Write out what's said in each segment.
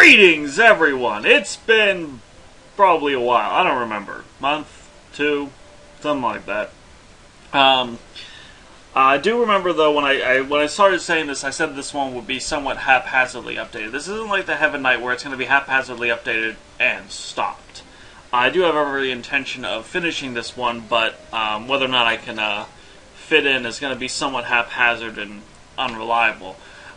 Greetings, everyone! It's been probably a while. I don't remember. Month, two, something like that. I do remember, though, when I started saying this, I said this one would be somewhat haphazardly updated. This isn't like the Heaven Knight, where it's going to be haphazardly updated and stopped. I do have every intention of finishing this one, but whether or not I can fit in is going to be somewhat haphazard and unreliable.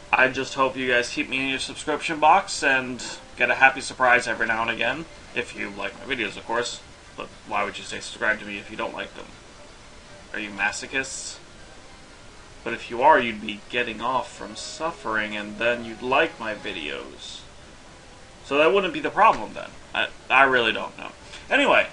I just hope you guys keep me in your subscription box and get a happy surprise every now and again. If you like my videos, of course. But why would you stay subscribed to me if you don't like them? Are you masochists? But if you are, you'd be getting off from suffering, and then you'd like my videos. So that wouldn't be the problem then. I really don't know. Anyway,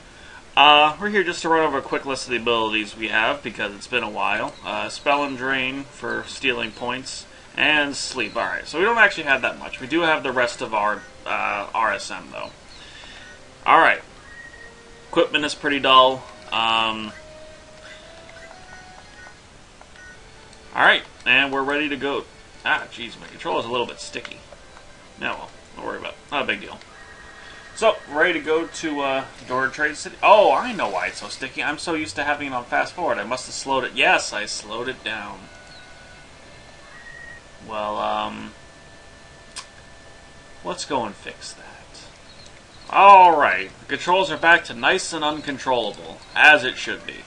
we're here just to run over a quick list of the abilities we have, because it's been a while. Spell and Drain for stealing points. And Sleep. Alright, so we don't actually have that much. We do have the rest of our RSM, though. Alright. Equipment is pretty dull. Alright, and we're ready to go. Ah, jeez, my controller's a little bit sticky. No, well, don't worry about it. Not a big deal. So, ready to go to Door Trade City. Oh, I know why it's so sticky. I'm so used to having it on fast forward. I must have slowed it. Yes, I slowed it down. Well, let's go and fix that. Alright, the controls are back to nice and uncontrollable, as it should be.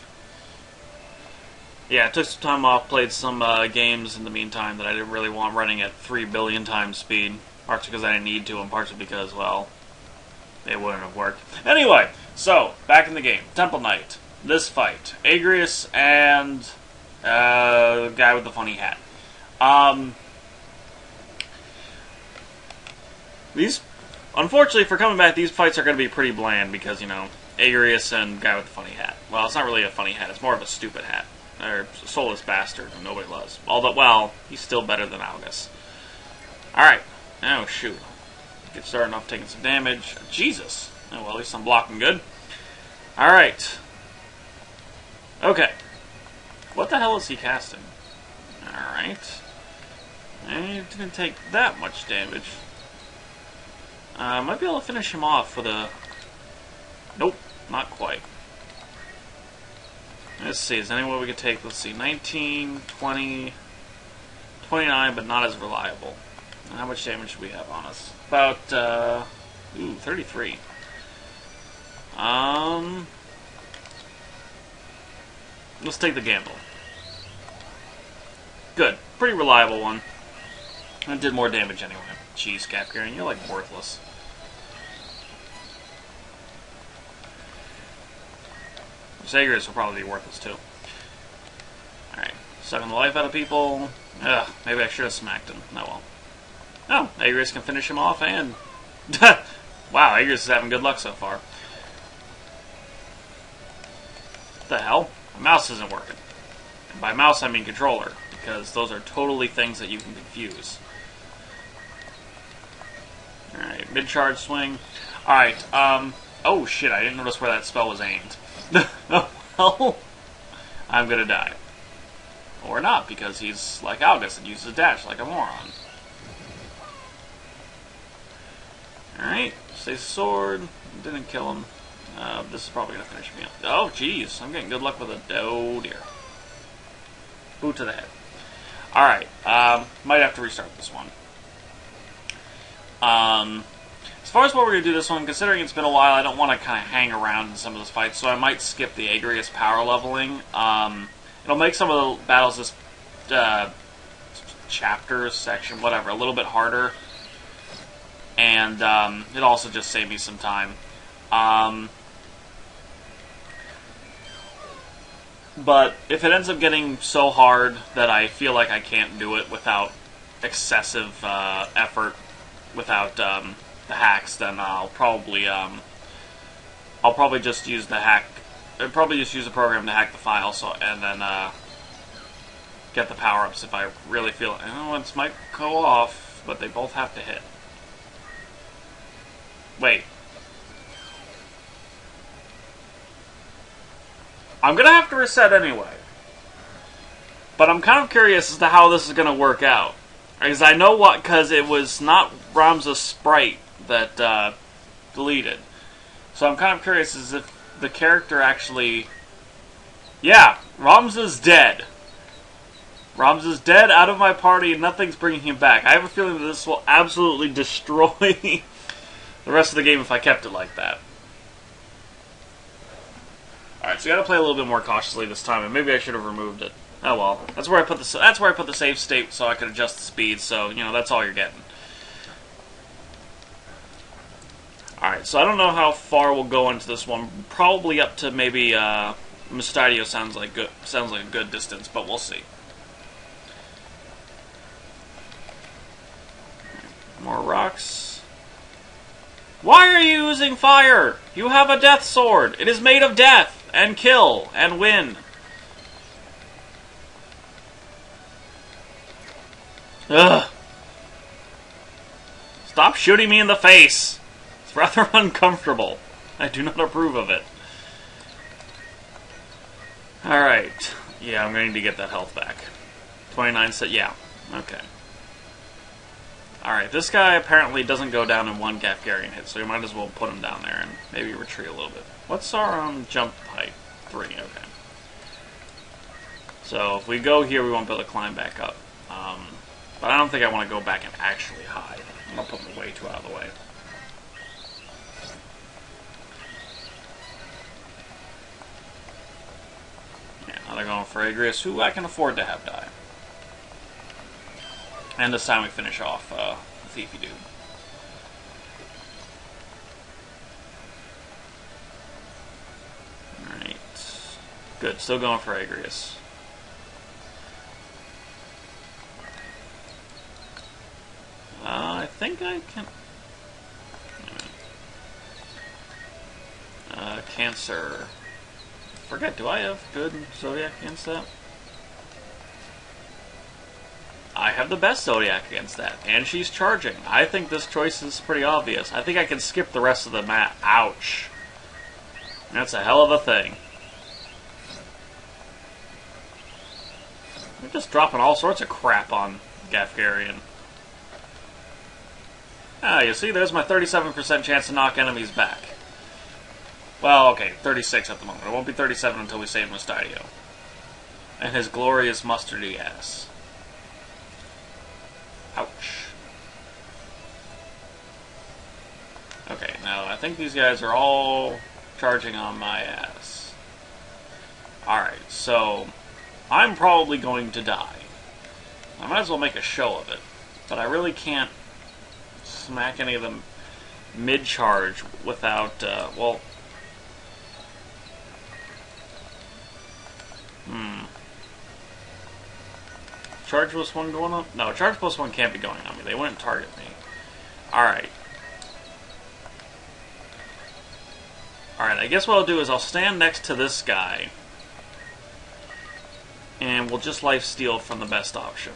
Yeah, I took some time off, played some games in the meantime that I didn't really want running at 3 billion times speed. Partially because I didn't need to, and partially because, well, they wouldn't have worked. Anyway, so, back in the game. Temple Knight. This fight. Agrias and the guy with the funny hat. Unfortunately, for coming back, these fights are going to be pretty bland because, you know, Agrias and guy with the funny hat. Well, it's not really a funny hat, it's more of a stupid hat. Or soulless bastard who nobody loves. Although, well, he's still better than Agrias. Alright. Oh, shoot. Get started off taking some damage. Jesus. Oh, well, at least I'm blocking good. Alright. Okay. What the hell is he casting? Alright. He didn't take that much damage. Might be able to finish him off with a... Nope, not quite. Let's see, is there any way we could take, let's see, 19, 20, 29, but not as reliable. And how much damage do we have on us? About, 33. Let's take the gamble. Good, pretty reliable one. It did more damage anyway. Jeez, Capgarian, you're like worthless. Agrias will probably be worthless too. Alright, sucking the life out of people. Ugh, maybe I should have smacked him. Oh well. Oh, Agrias can finish him off and... Wow, Agrias is having good luck so far. What the hell? My mouse isn't working. And by mouse I mean controller, because those are totally things that you can confuse. Alright, mid-charge swing. Alright, oh shit, I didn't notice where that spell was aimed. Well, I'm gonna die. Or not, because he's like Agrias and uses a dash like a moron. Alright, stays sword. Didn't kill him. This is probably gonna finish me up. Oh, jeez, I'm getting good luck with a... Oh, dear. Boot to the head. Alright, might have to restart this one. As far as what we're going to do this one, considering it's been a while, I don't want to kind of hang around in some of this fights, so I might skip the Agrias power leveling. It'll make some of the battles this chapter, section, whatever, a little bit harder. And it'll also just save me some time. But if it ends up getting so hard that I feel like I can't do it without excessive effort, without the hacks, then I'll probably just use the hack. I'll probably just use a program to hack the file, and then get the power-ups if I really feel it. And once might go off, but they both have to hit. Wait. I'm gonna have to reset anyway. But I'm kind of curious as to how this is gonna work out. Because I know what, because it was not Ramza's sprite that deleted. So I'm kind of curious as if the character actually... Yeah, Roms is dead. Roms is dead, out of my party, and nothing's bringing him back. I have a feeling that this will absolutely destroy the rest of the game if I kept it like that. Alright, so you gotta play a little bit more cautiously this time, and maybe I should have removed it. Oh well. That's where I put the save state so I could adjust the speed, so, you know, that's all you're getting. Alright, so I don't know how far we'll go into this one. Probably up to maybe, Mustadio sounds like a good distance, but we'll see. More rocks. Why are you using fire? You have a death sword. It is made of death, and kill, and win. Ugh. Stop shooting me in the face. It's rather uncomfortable. I do not approve of it. Alright. Yeah, I'm going to need to get that health back. 29 set. Yeah. Okay. Alright, this guy apparently doesn't go down in one Gafgarian hit, so you might as well put him down there and maybe retreat a little bit. What's our jump height? 3, okay. So if we go here, we won't be able to climb back up. But I don't think I want to go back and actually hide. I'm going to put him way too out of the way. Yeah, now they're going for Agrias, who I can afford to have die. And this time we finish off the thiefy dude. Alright. Good, still going for Agrias. I think I can... Cancer. Forget, do I have good Zodiac against that? I have the best Zodiac against that, and she's charging. I think this choice is pretty obvious. I think I can skip the rest of the map. Ouch. That's a hell of a thing. They're just dropping all sorts of crap on Gafgarian. Ah, you see, there's my 37% chance to knock enemies back. Well, okay, 36 at the moment. It won't be 37 until we save Mustadio. And his glorious mustardy ass. Ouch. Okay, now I think these guys are all charging on my ass. Alright, so I'm probably going to die. I might as well make a show of it. But I really can't smack any of them mid-charge without, well... Charge plus 1 going on? No, charge plus 1 can't be going on me. They wouldn't target me. Alright. Alright, I guess what I'll do is I'll stand next to this guy. And we'll just lifesteal from the best option.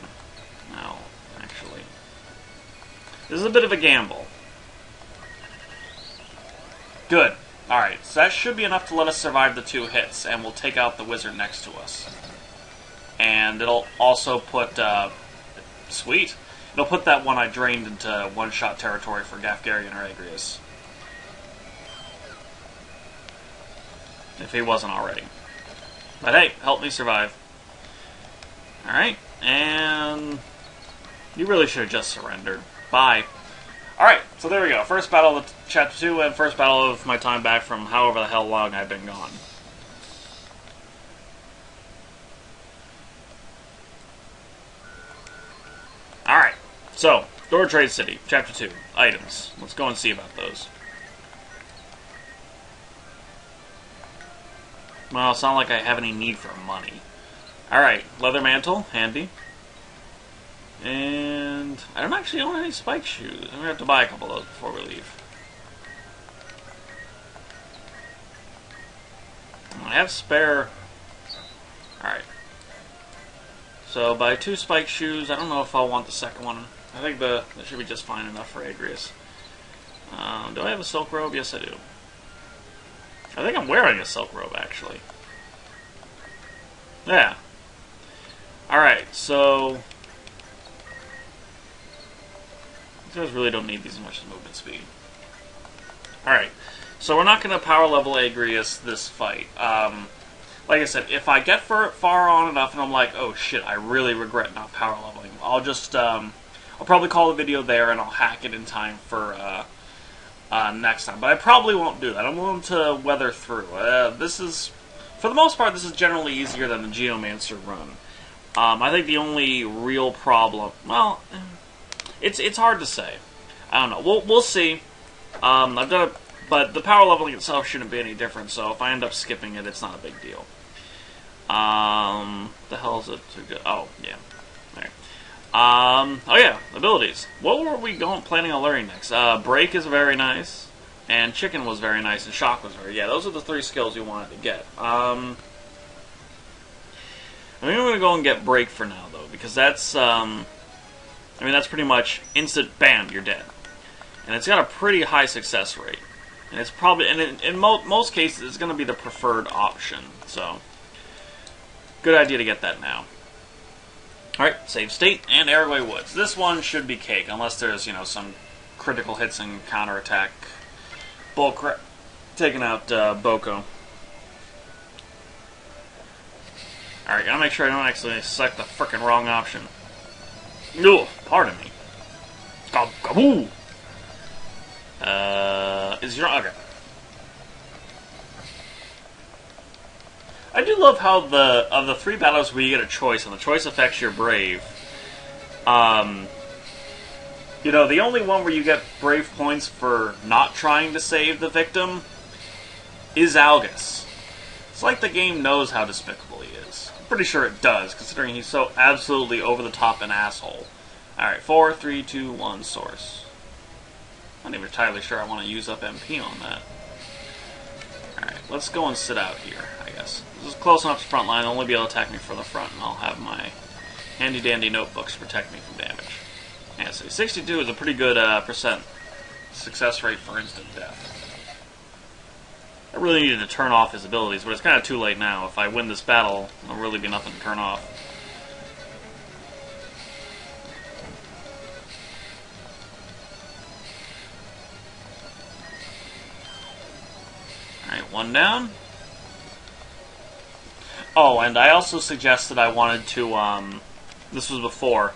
No, actually. This is a bit of a gamble. Good. Alright, so that should be enough to let us survive the 2 hits, and we'll take out the wizard next to us. And it'll also put, sweet. It'll put that one I drained into one-shot territory for Gafgarian or Agrias. If he wasn't already. But hey, help me survive. Alright, and you really should have just surrendered. Bye. Alright, so there we go. First battle of Chapter 2 and first battle of my time back from however the hell long I've been gone. Alright, so, Door Trade City, Chapter 2, items. Let's go and see about those. Well, it's not like I have any need for money. Alright, leather mantle, handy. And I don't actually own any spike shoes. I'm going to have to buy a couple of those before we leave. I have spare... Alright. So, buy 2 spike shoes. I don't know if I'll want the second one. I think that should be just fine enough for Agrias. Do I have a silk robe? Yes, I do. I think I'm wearing a silk robe, actually. Yeah. Alright, so... These guys really don't need these as much as movement speed. Alright, so we're not going to power level Agrias this fight. Like I said, if I get far on enough and I'm like, oh shit, I really regret not power leveling, I'll just, I'll probably call the video there and I'll hack it in time for next time. But I probably won't do that. I'm willing to weather through. This is, for the most part, this is generally easier than the Geomancer run. I think the only real problem, well, it's hard to say. I don't know. We'll see. I've done it, but the power leveling itself shouldn't be any different. So if I end up skipping it, it's not a big deal. The hell is it? Oh yeah. Oh yeah, abilities. What were we planning on learning next? Break is very nice, and Chicken was very nice, and Shock was very. Yeah, those are the 3 skills you wanted to get. I think I'm gonna go and get Break for now though, because that's that's pretty much instant. Bam, you're dead, and it's got a pretty high success rate, and it's probably in most cases it's gonna be the preferred option. So, good idea to get that now. Alright, save state and Airway Woods. This one should be cake, unless there's, some critical hits and counterattack. Bullcrap. Taking out Boko. Alright, gotta make sure I don't actually select the frickin' wrong option. Ugh, pardon me. Kaboo! Is your... Okay. I do love how of the 3 battles where you get a choice, and the choice affects your Brave. The only one where you get Brave points for not trying to save the victim is Agrias. It's like the game knows how despicable he is. I'm pretty sure it does, considering he's so absolutely over the top an asshole. Alright, 4, 3, 2, 1, source. I'm not even entirely sure I want to use up MP on that. Alright, let's go and sit out here, I guess. This is close enough to front line, they'll only be able to attack me from the front, and I'll have my handy-dandy notebooks to protect me from damage. Yeah, so 62 is a pretty good percent success rate for instant death. I really needed to turn off his abilities, but it's kind of too late now. If I win this battle, there'll really be nothing to turn off. Alright, 1 down. Oh, and I also suggested I wanted to, this was before,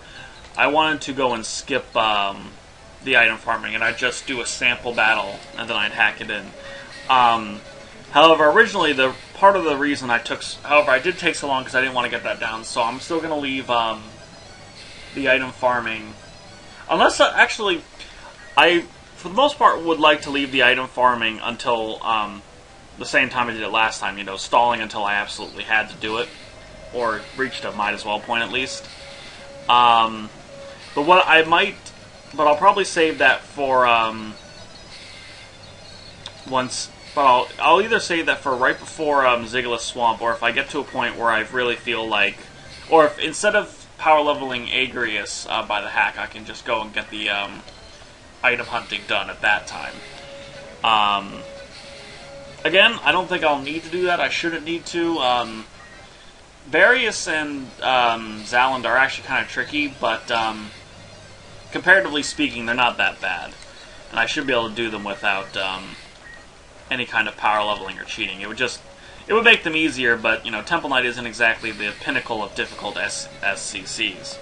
I wanted to go and skip the item farming, and I'd just do a sample battle, and then I'd hack it in. However, originally, part of the reason I did take so long because I didn't want to get that down, so I'm still going to leave the item farming. Unless, actually, I, for the most part, would like to leave the item farming until the same time I did it last time, stalling until I absolutely had to do it, or reached a might as well point at least. But I'll probably save that for I'll either save that for right before Ziggulas Swamp, or if I get to a point where I really feel like, or if instead of power leveling Agrias by the hack, I can just go and get the item hunting done at that time. Again, I don't think I'll need to do that. I shouldn't need to. Varius and Zaland are actually kind of tricky, but comparatively speaking, they're not that bad. And I should be able to do them without any kind of power leveling or cheating. It would make them easier, but, Temple Knight isn't exactly the pinnacle of difficult SCCs.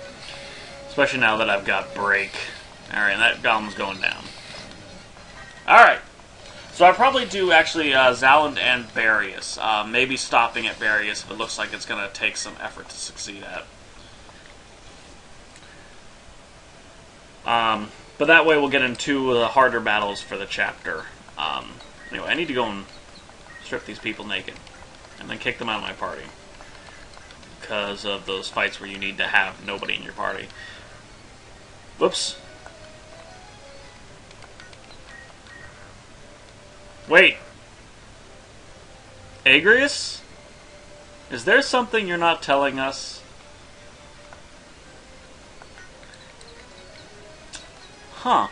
Especially now that I've got Break. Alright, and that golem's going down. Alright. So I'll probably do, actually, Zaland and Varius. Maybe stopping at Varius if it looks like it's going to take some effort to succeed at. But that way we'll get into the harder battles for the chapter. Anyway, I need to go and strip these people naked. And then kick them out of my party. Because of those fights where you need to have nobody in your party. Whoops. Wait. Agrias? Is there something you're not telling us? Huh.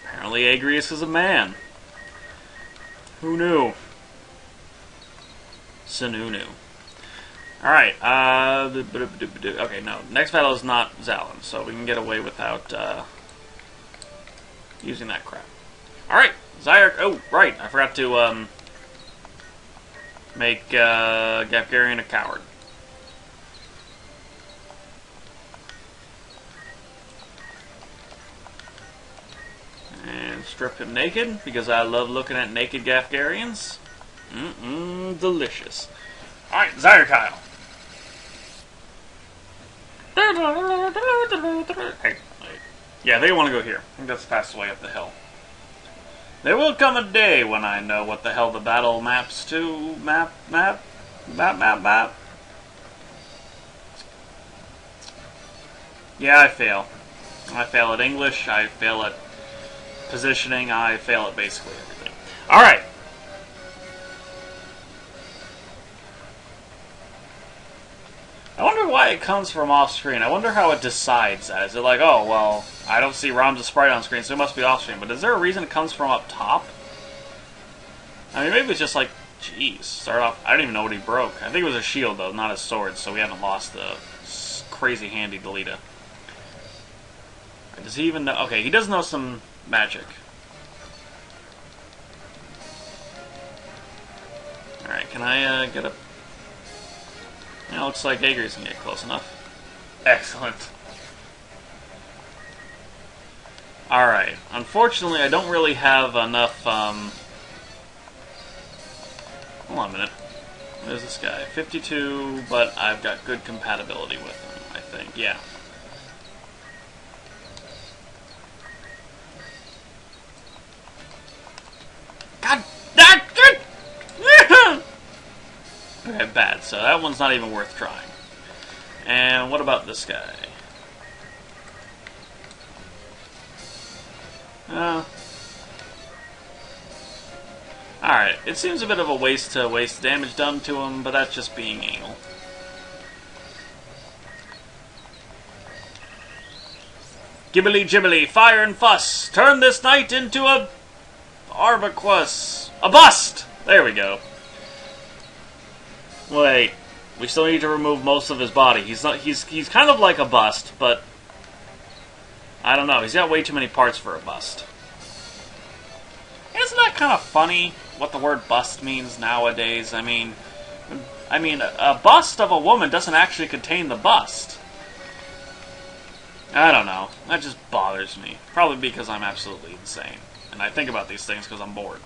Apparently Agrias is a man. Who knew? Sununu. Alright, okay, no. Next battle is not Zaland, so we can get away without, using that crap. Alright, Zyark. Oh, right. I forgot to make Gafgarian a coward. And strip him naked, because I love looking at naked Gafgarians. Delicious. Alright, Zyarkyle. Hey, yeah, they want to go here. I think that's the fastest way up the hill. There will come a day when I know what the hell the battle maps to. Map. Yeah, I fail. I fail at English, I fail at positioning, I fail at basically everything. Alright. I wonder why it comes from off screen. I wonder how it decides that. Is it like, oh, well, I don't see Ram's sprite on screen, so it must be off screen. But is there a reason it comes from up top? I mean, maybe it's just like, jeez, start off. I don't even know what he broke. I think it was a shield, though, not his sword, so we haven't lost the crazy handy Delita. Does he even know? Okay, he does know some magic. Alright, can I get a... Yeah, looks like Agrias can get close enough. Excellent. Alright, unfortunately I don't really have enough, Hold on a minute. There's this guy. 52, but I've got good compatibility with him, I think. Yeah. God! Okay, bad. So that one's not even worth trying. And what about this guy? Alright, it seems a bit of a waste to waste damage done to him, but that's just being anal. Gibbly jibbly, fire and fuss! Turn this knight into a... Arbaquus! A bust! There we go. Wait, we still need to remove most of his body. He's kind of like a bust, but I don't know. He's got way too many parts for a bust. Isn't that kind of funny what the word bust means nowadays? I mean, a bust of a woman doesn't actually contain the bust. I don't know. That just bothers me. Probably because I'm absolutely insane. And I think about these things because I'm bored.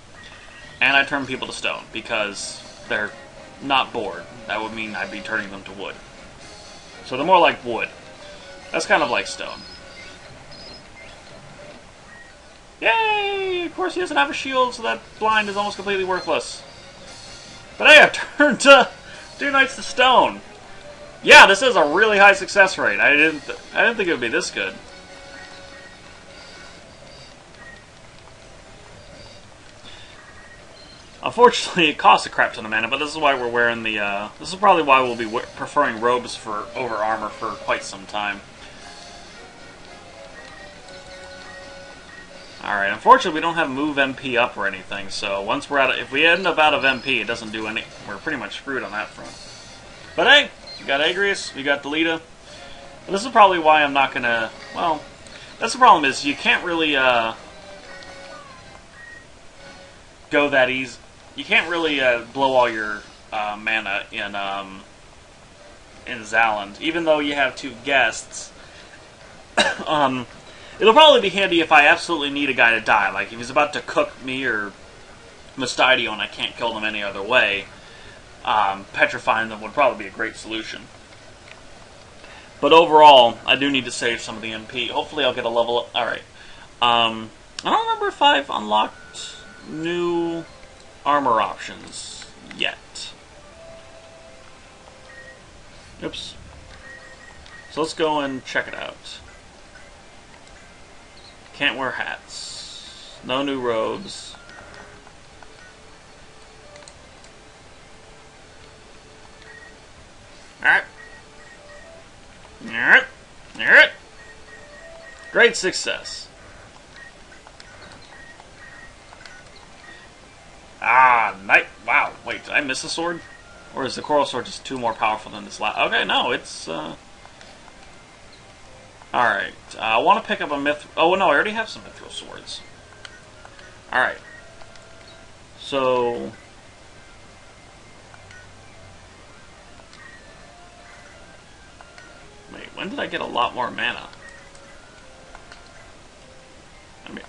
And I turn people to stone because they're not bored. That would mean I'd be turning them to wood. So they're more like wood. That's kind of like stone. Yay! Of course he doesn't have a shield, so that blind is almost completely worthless. But hey, I've turned 2 knights to stone. Yeah, this is a really high success rate. I didn't think it would be this good. Unfortunately, it costs a crap ton of mana, but this is why we're wearing the, this is probably why we'll be preferring robes over armor for quite some time. Alright, unfortunately we don't have move MP up or anything, so once we're if we end up out of MP, it doesn't do any, we're pretty much screwed on that front. But hey, we got Agrias, we got Delita. This is probably why I'm not gonna, well, that's the problem is you can't really, go that easy. You can't really blow all your mana in Zaland, even though you have 2 guests. It'll probably be handy if I absolutely need a guy to die, like if he's about to cook me or Mustadio and I can't kill them any other way. Petrifying them would probably be a great solution. But overall, I do need to save some of the MP. Hopefully I'll get a level up. Alright. I don't remember if I've unlocked new armor options yet. Oops. So let's go and check it out. Can't wear hats. No new robes. Alright. Alright. Great success. Knight. Wow. Wait, did I miss a sword? Or is the coral sword just 2 more powerful than this last? Okay, no, it's, Alright, I want to pick up a myth... Oh, no, I already have some mithril swords. Alright. So... Wait, when did I get a lot more mana?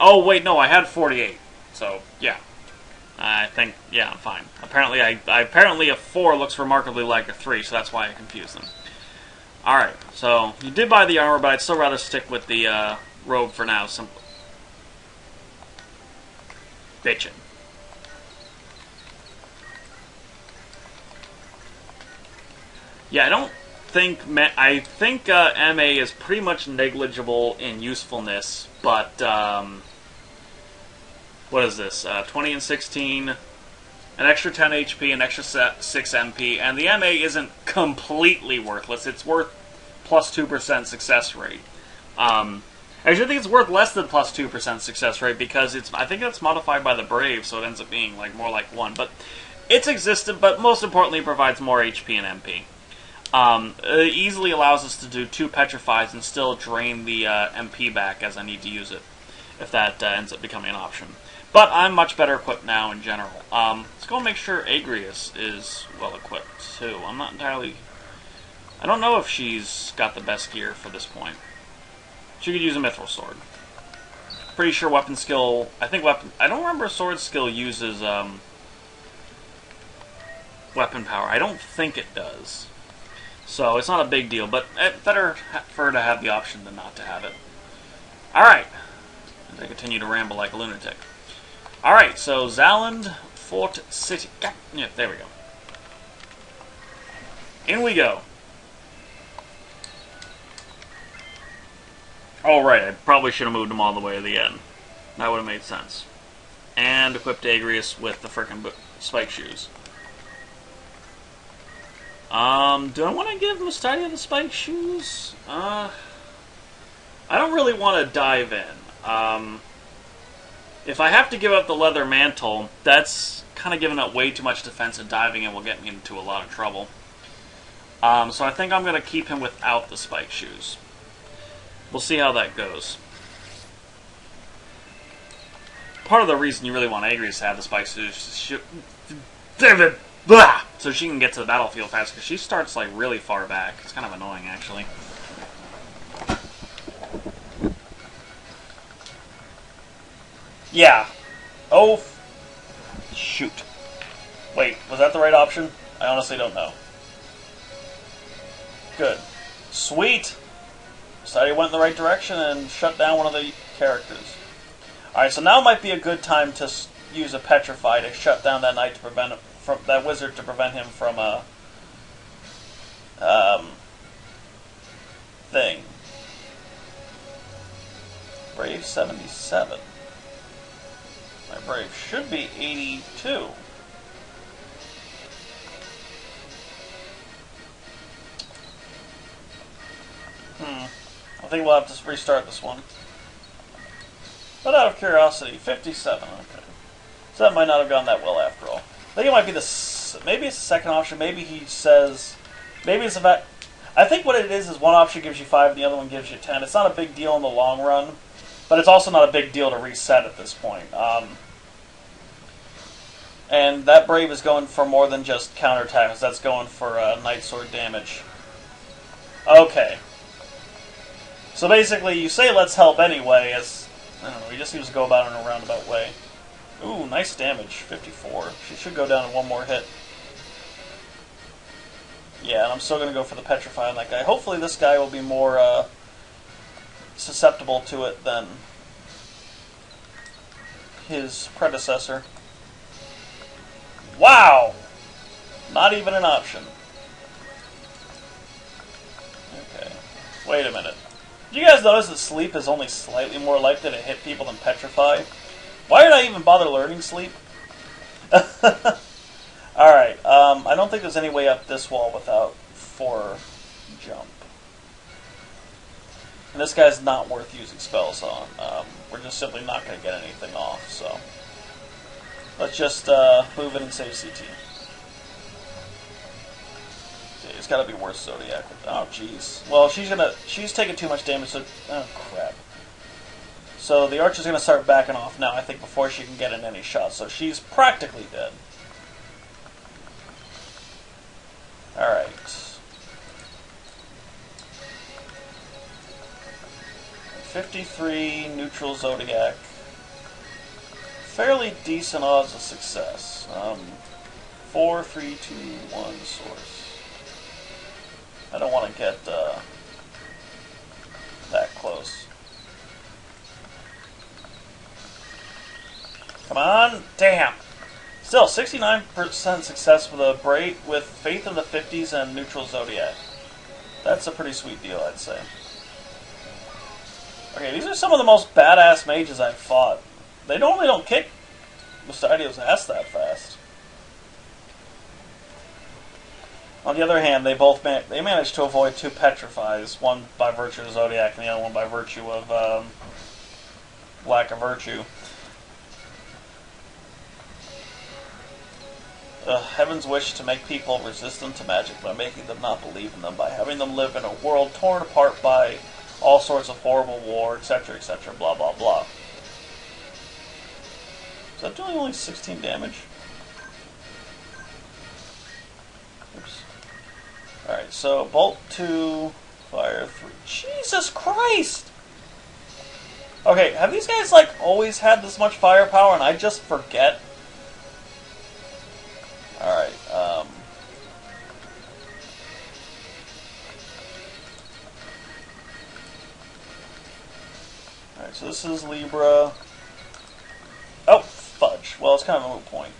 Oh, wait, no, I had 48. So, yeah. I think, yeah, I'm fine. Apparently, apparently a 4 looks remarkably like a 3, so that's why I confused them. Alright, so, you did buy the armor, but I'd still rather stick with the robe for now. Simple. Bitchin'. Yeah, I think MA is pretty much negligible in usefulness, but, what is this? 20 and 16, an extra 10 HP, an extra 6 MP, and the MA isn't completely worthless. It's worth plus 2% success rate. Actually, I think it's worth less than plus 2% success rate because I think it's modified by the Brave, so it ends up being like more like 1. But it's existent, but most importantly, it provides more HP and MP. It easily allows us to do 2 petrifies and still drain the MP back as I need to use it, if that ends up becoming an option. But I'm much better equipped now in general. Let's go and make sure Agrias is well equipped too. I'm not entirely... I don't know if she's got the best gear for this point. She could use a mithril sword. Pretty sure weapon skill... I don't remember sword skill uses weapon power. I don't think it does. So it's not a big deal, but better for her to have the option than not to have it. Alright. As I continue to ramble like a lunatic. Alright, so Zaland, Fort City. Yeah, there we go. In we go. Oh, right, I probably should have moved them all the way to the end. That would have made sense. And equipped Agrias with the frickin' spike shoes. Do I want to give Mustadia the spike shoes? I don't really want to dive in. If I have to give up the leather mantle, that's kind of giving up way too much defense, and diving in will get me into a lot of trouble. So I think I'm going to keep him without the spike shoes. We'll see how that goes. Part of the reason you really want Agrias to have the spike shoes is so she can get to the battlefield fast, because she starts like really far back. It's kind of annoying, actually. Yeah. Oh, shoot. Wait, was that the right option? I honestly don't know. Good. Sweet! So I went in the right direction and shut down one of the characters. Alright, so now might be a good time to use a petrify to shut down that knight to prevent him from that wizard, to prevent him from a thing. Brave 77. My Brave should be 82. I think we'll have to restart this one. But out of curiosity, 57. Okay, so that might not have gone that well after all. I think it might be maybe it's the second option. Maybe he says, maybe it's about. I think what it is one option gives you 5 and the other one gives you 10. It's not a big deal in the long run, but it's also not a big deal to reset at this point. And that Brave is going for more than just counterattacks. That's going for Night Sword damage. Okay. So basically, you say let's help anyway, as, I don't know, he just seems to go about it in a roundabout way. Ooh, nice damage, 54. She should go down in one more hit. Yeah, and I'm still going to go for the petrify on that guy. Hopefully this guy will be more susceptible to it than his predecessor. Wow! Not even an option. Okay. Wait a minute. Did you guys notice that sleep is only slightly more likely to hit people than petrify? Why did I even bother learning sleep? Alright, I don't think there's any way up this wall without 4 jump. And this guy's not worth using spells on. We're just simply not going to get anything off, so... Let's just move in and save CT. Okay, Nuke's got to be worse Zodiac. Oh, jeez. Well, she's taking too much damage, so... Oh, crap. So the Archer's going to start backing off now, I think, before she can get in any shots. So she's practically dead. Alright. 53 neutral Zodiac. Fairly decent odds of success. 4, 3, 2, 1 source. I don't want to get that close. Come on! Damn! Still, 69% success with a with Faith in the 50s and neutral Zodiac. That's a pretty sweet deal, I'd say. Okay, these are some of the most badass mages I've fought. They normally don't kick Mustadio's ass that fast. On the other hand, they both they managed to avoid 2 petrifies, one by virtue of Zodiac and the other one by virtue of lack of virtue. Heaven's wish to make people resistant to magic by making them not believe in them, by having them live in a world torn apart by all sorts of horrible war, etc., etc., blah, blah, blah. Is that doing only 16 damage? Oops. Alright, so Bolt 2, Fire 3. Jesus Christ! Okay, have these guys, like, always had this much firepower and I just forget? Alright, Alright, so this is Libra. Oh, fudge. Well, it's kind of a moot point.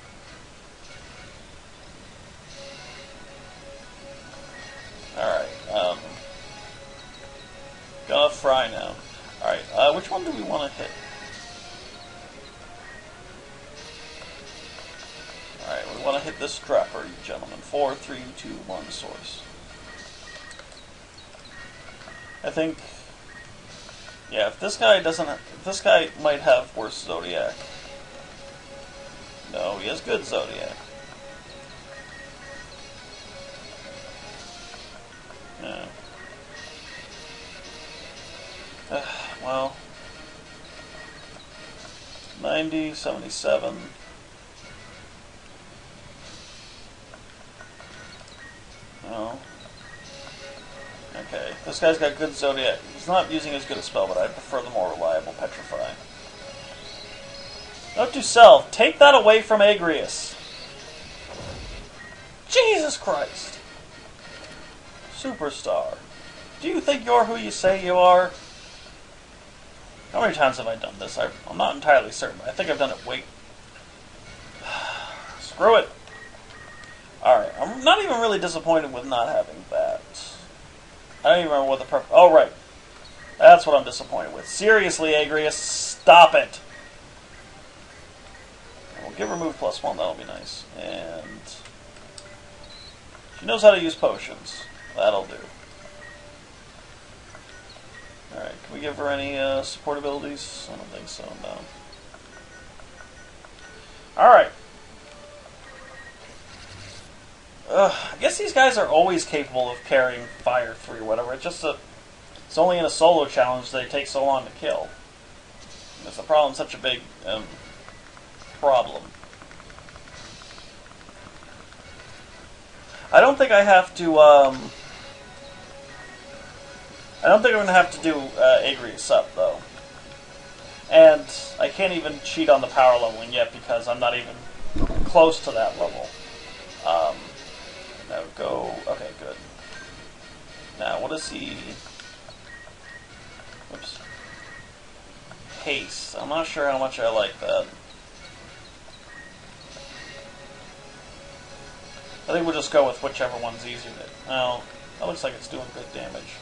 Alright, gonna fry now. Alright, which one do we want to hit? Alright, we want to hit this dropper, you gentlemen. 4, 3, 2, 1 source. I think... Yeah, if this guy doesn't... If this guy might have worse Zodiac. No, he has good Zodiac. Yeah. Well... 90, 77... No. Okay, this guy's got good Zodiac. He's not using as good a spell, but I prefer the more reliable Petrify. Note to self, take that away from Agrias. Jesus Christ! Superstar. Do you think you're who you say you are? How many times have I done this? I'm not entirely certain, but I think I've done it way... Screw it! Alright, I'm not even really disappointed with not having that. I don't even remember what the purpose... Oh, right. That's what I'm disappointed with. Seriously, Agrias, stop it! We'll give remove +1, that'll be nice. And... she knows how to use potions. That'll do. Alright, can we give her any support abilities? I don't think so, no. Alright. I guess these guys are always capable of carrying Fire 3 or whatever. It's just it's only in a solo challenge they take so long to kill. That's the problem, such a big problem. I don't think I have to, I don't think I'm going to have to do Agrias up, though. And I can't even cheat on the power leveling yet because I'm not even close to that level. Now go... Okay, good. Now, what is he... Oops. Haste. I'm not sure how much I like that. I think we'll just go with whichever one's easier to... Well, that looks like it's doing good damage.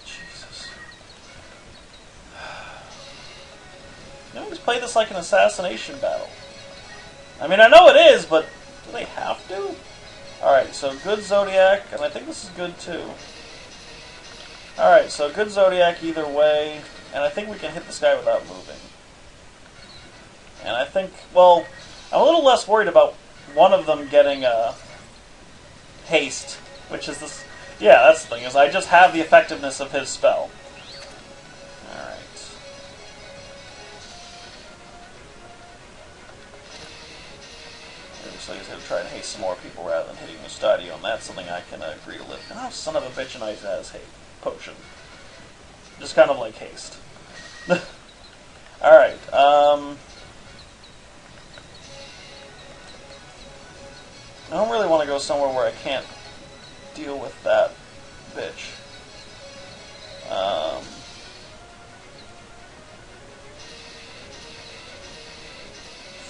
Jesus. You always play this like an assassination battle. I mean, I know it is, but do they have to? Alright, so good Zodiac, and I think this is good too. Alright, so good Zodiac either way, and I think we can hit this guy without moving. And I think, well, I'm a little less worried about one of them getting haste, which is this. Yeah, that's the thing, is I just have the effectiveness of his spell. Alright. So he's going to try and haste some more people rather than hitting Mustadio, and that's something I can agree to live. Oh, son of a bitch, and I has hate potion. Just kind of like haste. Alright, I don't really want to go somewhere where I can't deal with that bitch.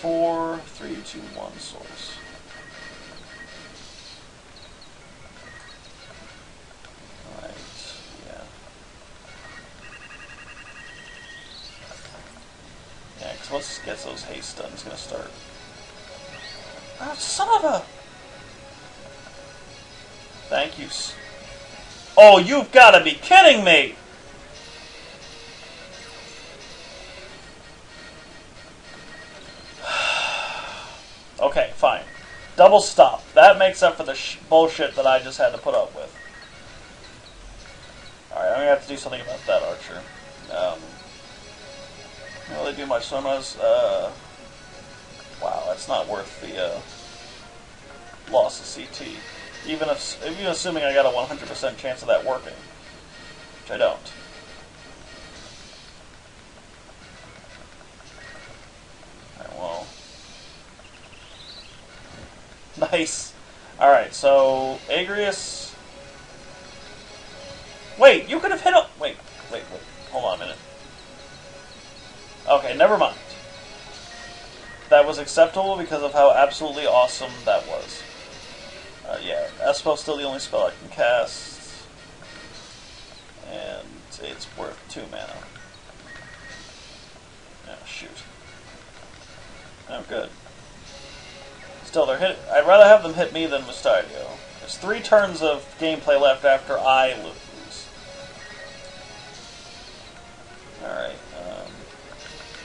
4, 3, 2, 1 source. Alright, yeah. Yeah, because once it gets those haste done, it's going to start. Ah, son of a... Thank you. Oh, you've got to be kidding me! Okay, fine. Double stop. That makes up for the bullshit that I just had to put up with. Alright, I'm going to have to do something about that, Archer. Can't really do much, so I'm going to... wow, that's not worth the loss of CT. Even assuming I got a 100% chance of that working. Which I don't. Alright, well... Nice. Alright, so... Agrias... Wait, you could have hit a... Wait. Hold on a minute. Okay, never mind. That was acceptable because of how absolutely awesome that was. Yeah, Espo's still the only spell I can cast. And it's worth 2 mana. Oh, shoot. Oh, good. Still, I'd rather have them hit me than Mustadio. There's 3 turns of gameplay left after I lose. Alright,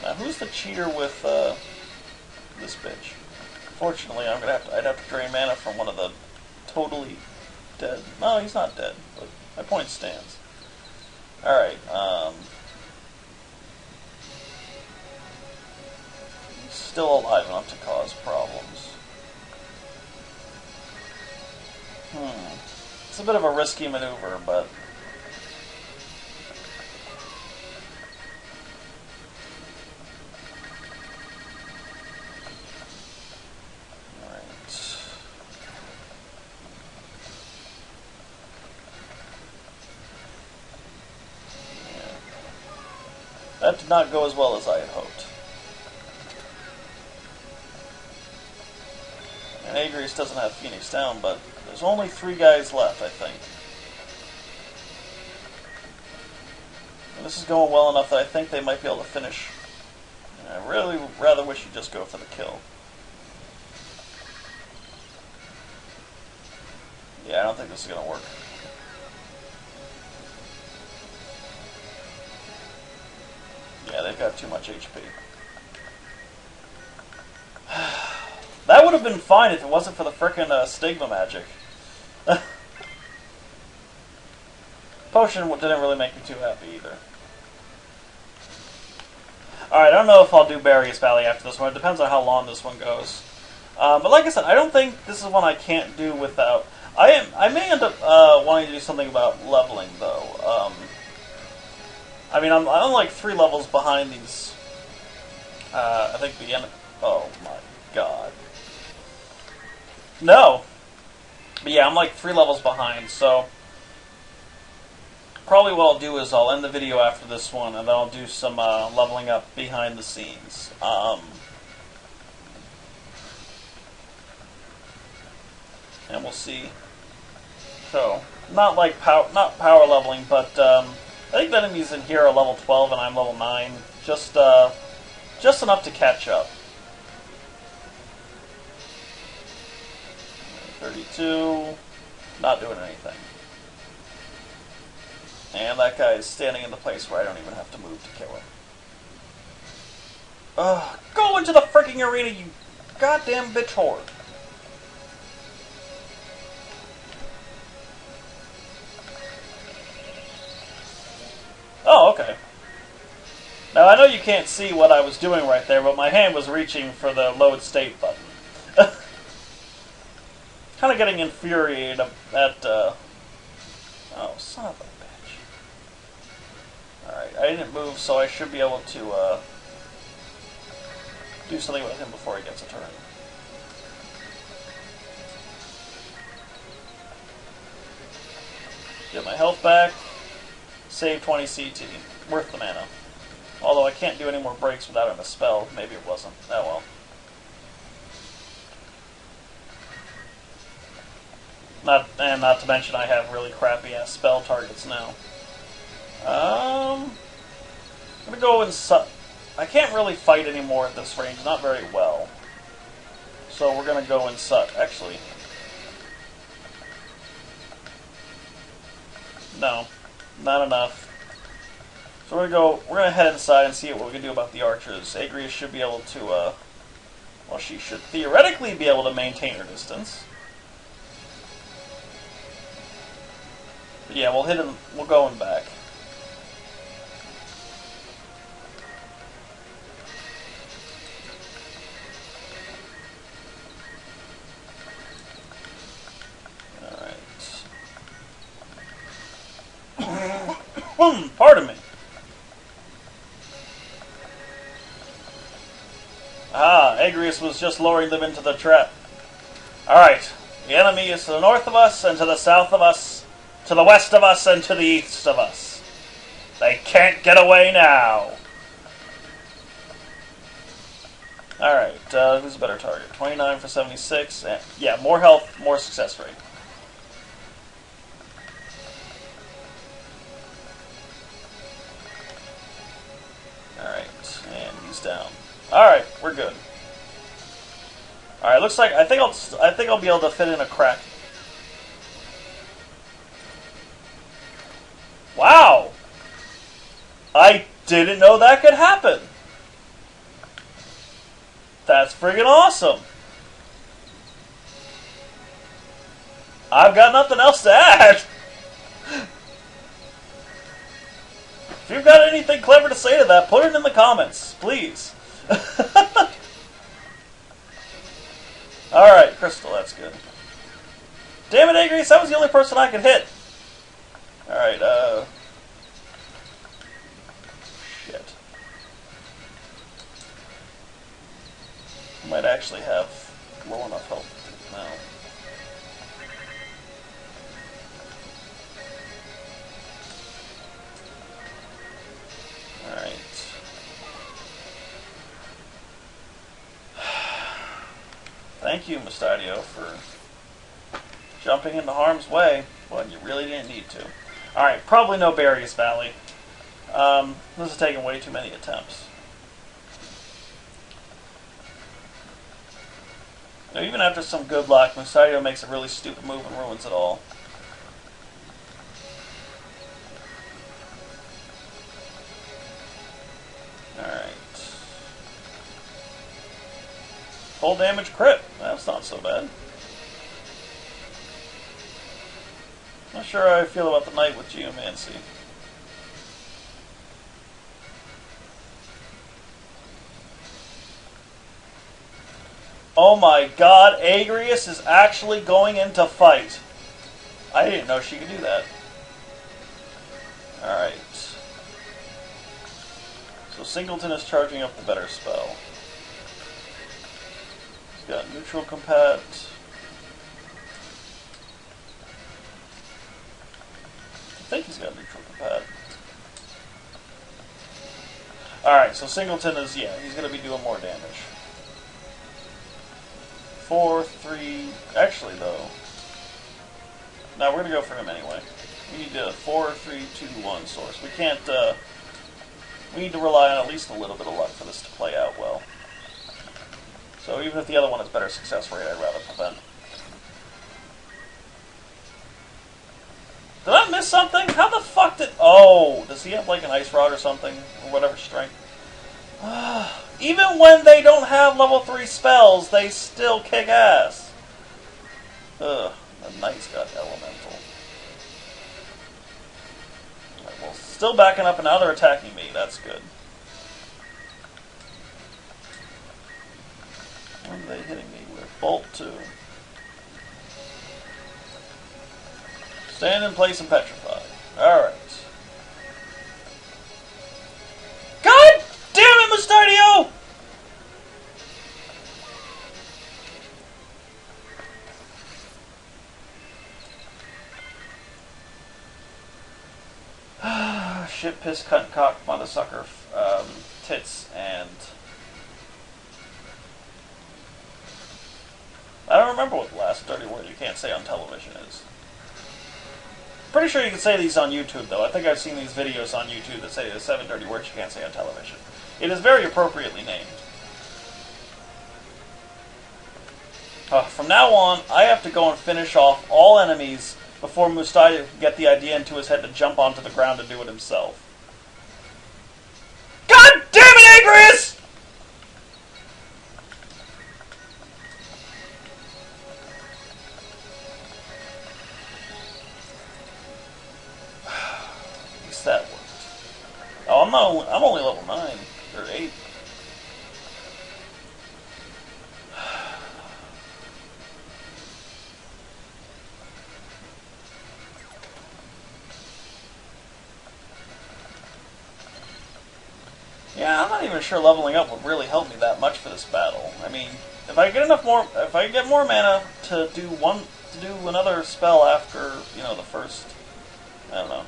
now who's the cheater with, this bitch? Fortunately, I'd have to drain mana from one of the totally dead. No, he's not dead, but my point stands. Alright, he's still alive enough to cause problems. It's a bit of a risky maneuver, but... That did not go as well as I had hoped. And Agrias doesn't have Phoenix down, but there's only 3 guys left, I think. And this is going well enough that I think they might be able to finish. And I really would rather wish you just go for the kill. Yeah, I don't think this is going to work. Yeah, they've got too much HP. That would have been fine if it wasn't for the frickin' Stigma magic. Potion didn't really make me too happy either. Alright, I don't know if I'll do Barrius Valley after this one. It depends on how long this one goes. But like I said, I don't think this is one I can't do without... I may end up wanting to do something about leveling, though. I mean, I'm like 3 levels behind these. I think the end. Oh my god. No. But yeah, I'm like 3 levels behind. So probably what I'll do is I'll end the video after this one, and then I'll do some leveling up behind the scenes. And we'll see. So not power leveling, but. I think the enemies in here are level 12 and I'm level 9. Just enough to catch up. 32. Not doing anything. And that guy is standing in the place where I don't even have to move to kill him. Ugh, go into the freaking arena, you goddamn bitch whore. Oh, okay. Now, I know you can't see what I was doing right there, but my hand was reaching for the load state button. Kind of getting infuriated at, oh, son of a bitch. Alright, I didn't move, so I should be able to, do something with him before he gets a turn. Get my health back. Save 20 CT. Worth the mana. Although I can't do any more breaks without him a spell. Maybe it wasn't. Oh well. Not to mention I have really crappy ass spell targets now. I'm gonna go and I can't really fight anymore at this range, not very well. So we're gonna go and actually. No, not enough. So we're gonna head inside and see what we can do about the archers. Agrias should be able to, well, she should theoretically be able to maintain her distance. But yeah, we'll hit him, we'll go in back. Alright. Pardon me. Ah, Agrias was just luring them into the trap. Alright. The enemy is to the north of us, and to the south of us, to the west of us, and to the east of us. They can't get away now. Alright, who's a better target? 29 for 76. Yeah, more health, more success rate. Alright, and he's down. Alright, we're good. Alright, looks like I think I'll be able to fit in a crack. Wow! I didn't know that could happen. That's friggin' awesome. I've got nothing else to add. If you've got anything clever to say to that, put it in the comments, please. Alright, Crystal, that's good. Damn it, Agrias, that was the only person I could hit. Alright, shit. I might actually have low enough health now. Alright. Thank you, Mustadio, for jumping into harm's way when you really didn't need to. Alright, probably no Agrias Valley. This is taking way too many attempts. Now, even after some good luck, Mustadio makes a really stupid move and ruins it all. Alright. Full damage crit. That's not so bad. Not sure how I feel about the knight with Geomancer. Oh my god, Agrias is actually going into fight. I didn't know she could do that. Alright. So Singleton is charging up the better spell. He's got neutral compat. I think he's got neutral compat. Alright, so Singleton is, yeah, he's going to be doing more damage. 4, 3... Actually, though... No, we're going to go for him anyway. We need a 4, 3, 2, 1 source. We can't, we need to rely on at least a little bit of luck for this to play out well. So even if the other one has better success rate, I'd rather prevent. Did I miss something? How the fuck did... Oh, does he have like an ice rod or something? Or whatever strength? Even when they don't have level 3 spells, they still kick ass. Ugh, the knight's got elemental. Right, well, still backing up and now they're attacking me. That's good. What are they hitting me with? Bolt 2. Stand in place and petrify. Alright. God damn it, Mustardio! Shit, piss, cunt, cock, mother sucker, tits, and... I don't remember what the last dirty word you can't say on television is. Pretty sure you can say these on YouTube, though. I think I've seen these videos on YouTube that say there's 7 dirty words you can't say on television. It is very appropriately named. From now on, I have to go and finish off all enemies before Mustadia can get the idea into his head to jump onto the ground and do it himself. God damn it, Agrias! At least that worked. Oh, I'm only level 9 or 8. Yeah, I'm not even sure leveling up would really help me that much for this battle. I mean, if I get more mana to do another spell after, the first, I don't know.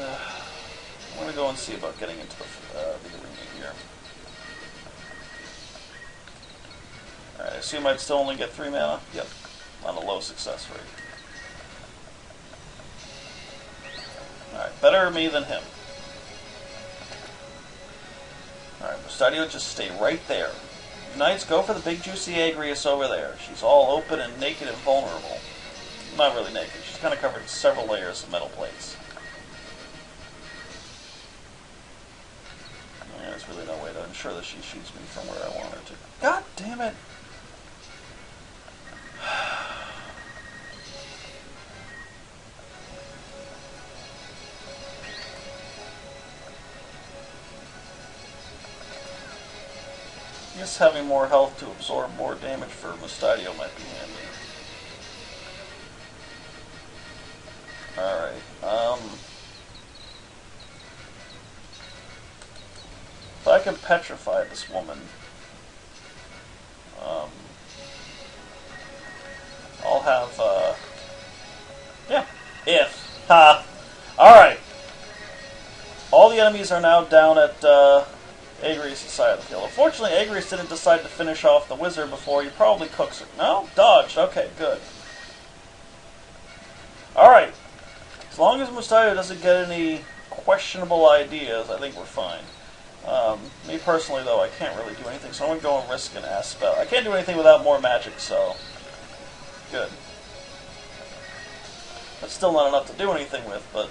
I'm gonna go and see about getting into the arena here. Alright, I assume I'd still only get 3 mana? Yep, on a low success rate. Alright, better me than him. Alright, Mustadio, just stay right there. Knights, go for the big juicy Agrias over there. She's all open and naked and vulnerable. Not really naked, she's kind of covered in several layers of metal plates. Yeah, there's really no way to ensure that she shoots me from where I want her to. God damn it! I guess having more health to absorb more damage for Mustadio might be handy. Alright, if I can petrify this woman, I'll have, yeah, if. Ha! Alright. All the enemies are now down at, Agrias' side of the field. Unfortunately, Agrias didn't decide to finish off the wizard before he probably cooks her. No? Dodged. Okay, good. Alright. As long as Mustadio doesn't get any questionable ideas, I think we're fine. Me personally, though, I can't really do anything, so I'm going to go and risk an ass spell. I can't do anything without more magic, so... Good. That's still not enough to do anything with, but...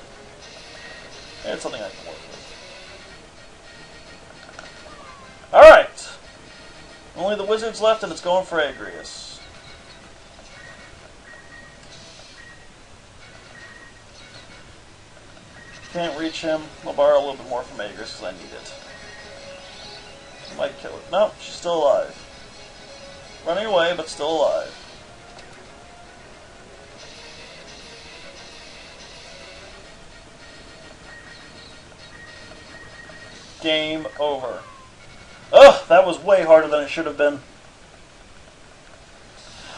it's something I can work with. Alright! Only the wizard's left and it's going for Agrias. Can't reach him. I'll borrow a little bit more from Agrias because I need it. Might kill it. Nope, she's still alive. Running away, but still alive. Game over. Ugh, that was way harder than it should have been.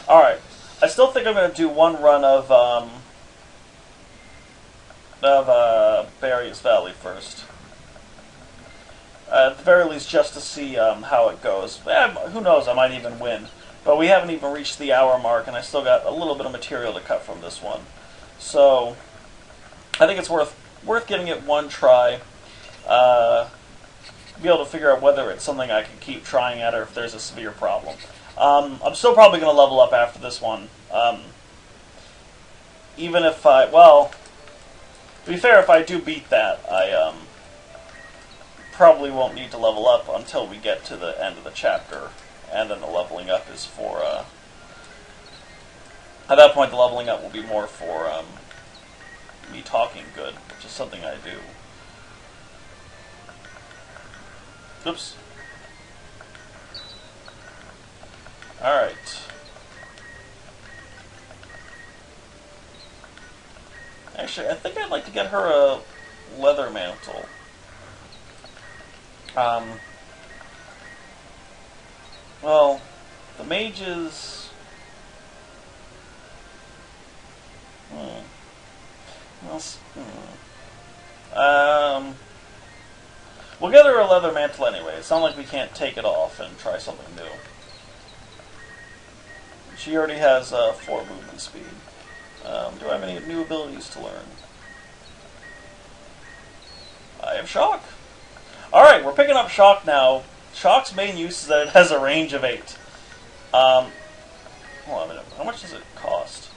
Alright. I still think I'm going to do one run of Beowulf Valley first. At the very least, just to see how it goes. Who knows, I might even win. But we haven't even reached the hour mark, and I still got a little bit of material to cut from this one. So, I think it's worth giving it one try. Be able to figure out whether it's something I can keep trying at or if there's a severe problem. I'm still probably going to level up after this one. even if I, well, to be fair, if I do beat that, I probably won't need to level up until we get to the end of the chapter, and then the leveling up is for, at that point the leveling up will be more for me talking good, which is something I do. Oops. Alright. Actually, I think I'd like to get her a leather mantle. Well, the mages... We'll get her a leather mantle anyway. It's not like we can't take it off and try something new. She already has 4 movement speed. Do I have any new abilities to learn? I have Shock. Alright, we're picking up Shock now. Shock's main use is that it has a range of 8. Hold on a minute. How much does it cost?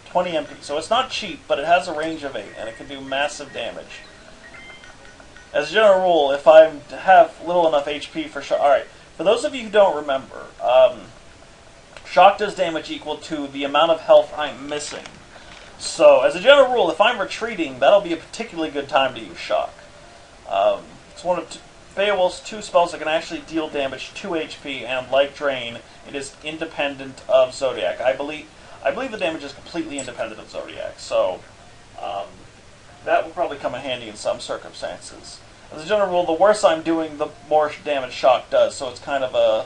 20 MP. So it's not cheap, but it has a range of 8, and it can do massive damage. As a general rule, if I have little enough HP for Shock... Alright, for those of you who don't remember, Shock does damage equal to the amount of health I'm missing. So, as a general rule, if I'm retreating, that'll be a particularly good time to use Shock. It's one of Beowulf's 2 spells that can actually deal damage 2 HP, and like Drain, it is independent of Zodiac. I believe the damage is completely independent of Zodiac, so that will probably come in handy in some circumstances. As a general rule, the worse I'm doing, the more damage Shock does, so it's kind of a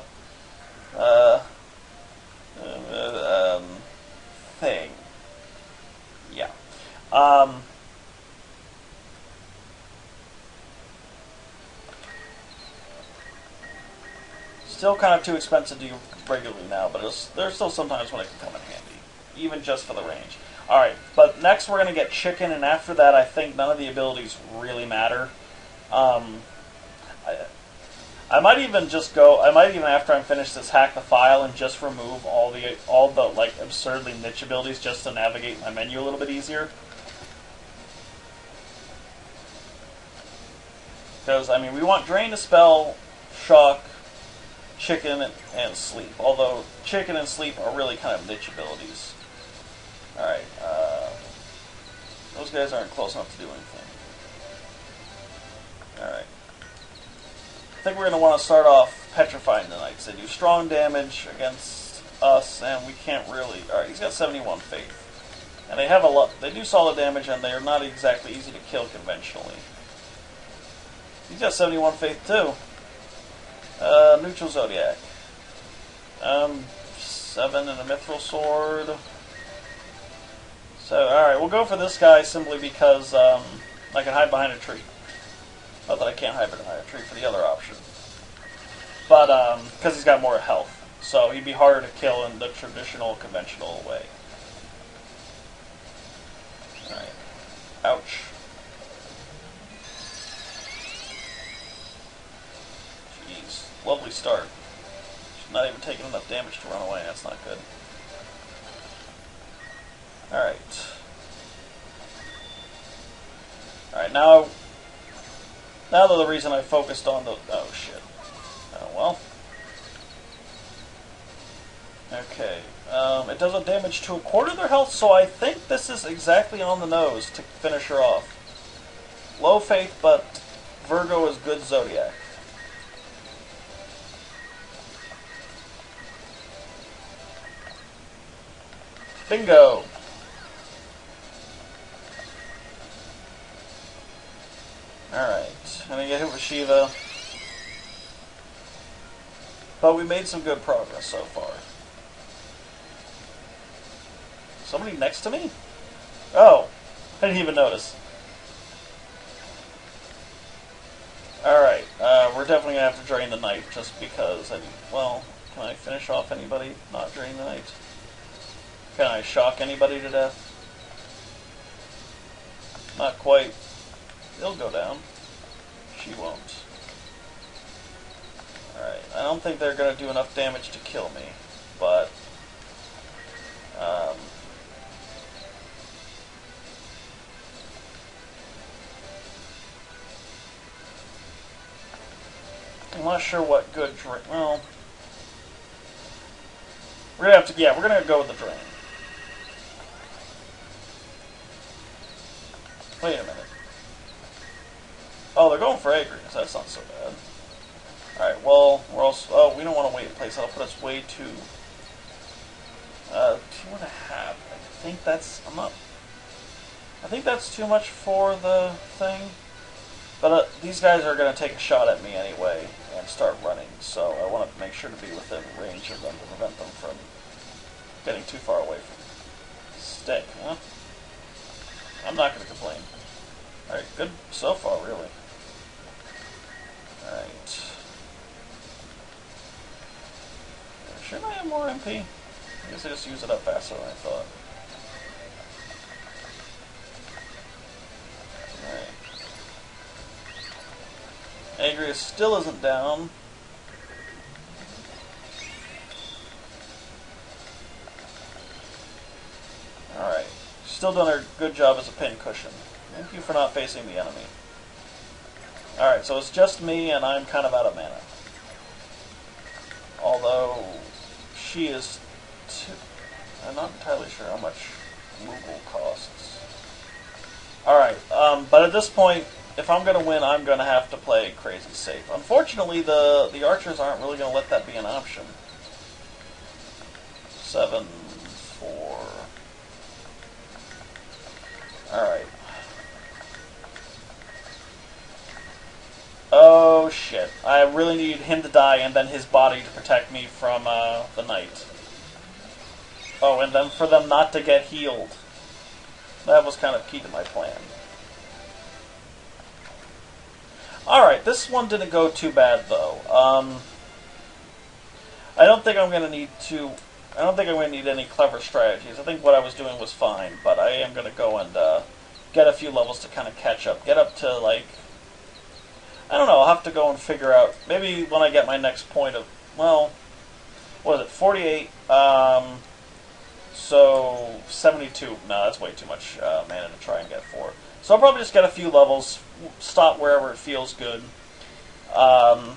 thing. Yeah. Still kind of too expensive to do regularly now, but there's still sometimes when it can come in handy, even just for the range. Alright, but next we're going to get Chicken, and after that I think none of the abilities really matter. I might even just go, after I'm finished this, hack the file and just remove all the like absurdly niche abilities just to navigate my menu a little bit easier. Because, I mean, we want Drain to spell, Shock, Chicken, and Sleep. Although Chicken and Sleep are really kind of niche abilities. Alright, those guys aren't close enough to do anything. Alright. I think we're going to want to start off petrifying tonight, because they do strong damage against us, and we can't really... Alright, he's got 71 faith. And they have a lot... They do solid damage, and they are not exactly easy to kill conventionally. He's got 71 faith, too. Neutral Zodiac. 7 and a Mithril Sword. So, alright, we'll go for this guy simply because I can hide behind a tree. Not that I can't hide behind a tree for the other option. But, because he's got more health. So he'd be harder to kill in the traditional, conventional way. Alright. Ouch. Jeez. Lovely start. She's not even taking enough damage to run away. That's not good. Alright. Alright, now that the reason I focused on the... Oh, shit. Oh, well. Okay. It does a damage to a quarter of their health, so I think this is exactly on the nose to finish her off. Low faith, but Virgo is good Zodiac. Bingo! Alright, I'm gonna get hit with Shiva. But we made some good progress so far. Somebody next to me? Oh, I didn't even notice. Alright, we're definitely gonna have to drain the night just because, well, can I finish off anybody not drain the night? Can I shock anybody to death? Not quite. He'll go down. She won't. Alright, I don't think they're going to do enough damage to kill me, but not sure what good drain. Well, we're gonna have to. Yeah, we're gonna go with the drain. Wait a minute. Oh, they're going for Agrias. That's not so bad. Alright, well, we're also... Oh, we don't want to wait in place. That'll put us way too... 2.5. I think that's... I think that's too much for the thing. But these guys are going to take a shot at me anyway and start running. So I want to make sure to be within range of them to prevent them from getting too far away from me. Stick, huh? I'm not going to complain. Alright, good so far, really. Alright. Shouldn't I have more MP? I guess I just use it up faster than I thought. Alright. Agrias still isn't down. Alright. Still done a good job as a pincushion. Thank you for not facing the enemy. Alright, so it's just me and I'm kind of out of mana. Although, she is I'm not entirely sure how much Moogle costs. Alright, but at this point, if I'm going to win, I'm going to have to play crazy safe. Unfortunately, the archers aren't really going to let that be an option. 7, 4... Alright. Oh shit. I really need him to die and then his body to protect me from the knight. Oh, and then for them not to get healed. That was kind of key to my plan. Alright, this one didn't go too bad though. I don't think I'm going to need to... I don't think I'm going to need any clever strategies. I think what I was doing was fine, but I am going to go and get a few levels to kind of catch up. Get up to, like... I don't know, I'll have to go and figure out... Maybe when I get my next point of... Well, what is it? 48. So, 72. No, that's way too much mana to try and get 4. So I'll probably just get a few levels, stop wherever it feels good, and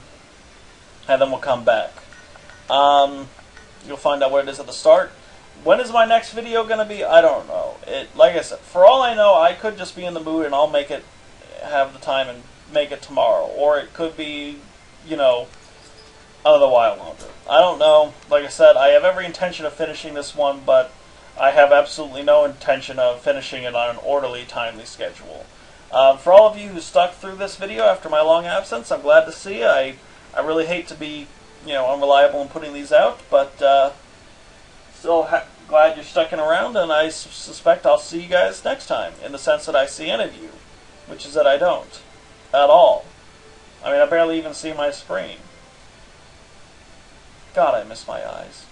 then we'll come back. You'll find out what it is at the start. When is my next video going to be? I don't know. Like I said, for all I know, I could just be in the mood and I'll make it, have the time and make it tomorrow. Or it could be, you know, another while longer. I don't know. Like I said, I have every intention of finishing this one, but I have absolutely no intention of finishing it on an orderly, timely schedule. For all of you who stuck through this video after my long absence, I'm glad to see you. I really hate to be, you know, unreliable in putting these out, but still glad you're sticking around, and I suspect I'll see you guys next time, in the sense that I see any of you, which is that I don't, at all. I mean, I barely even see my screen. God, I miss my eyes.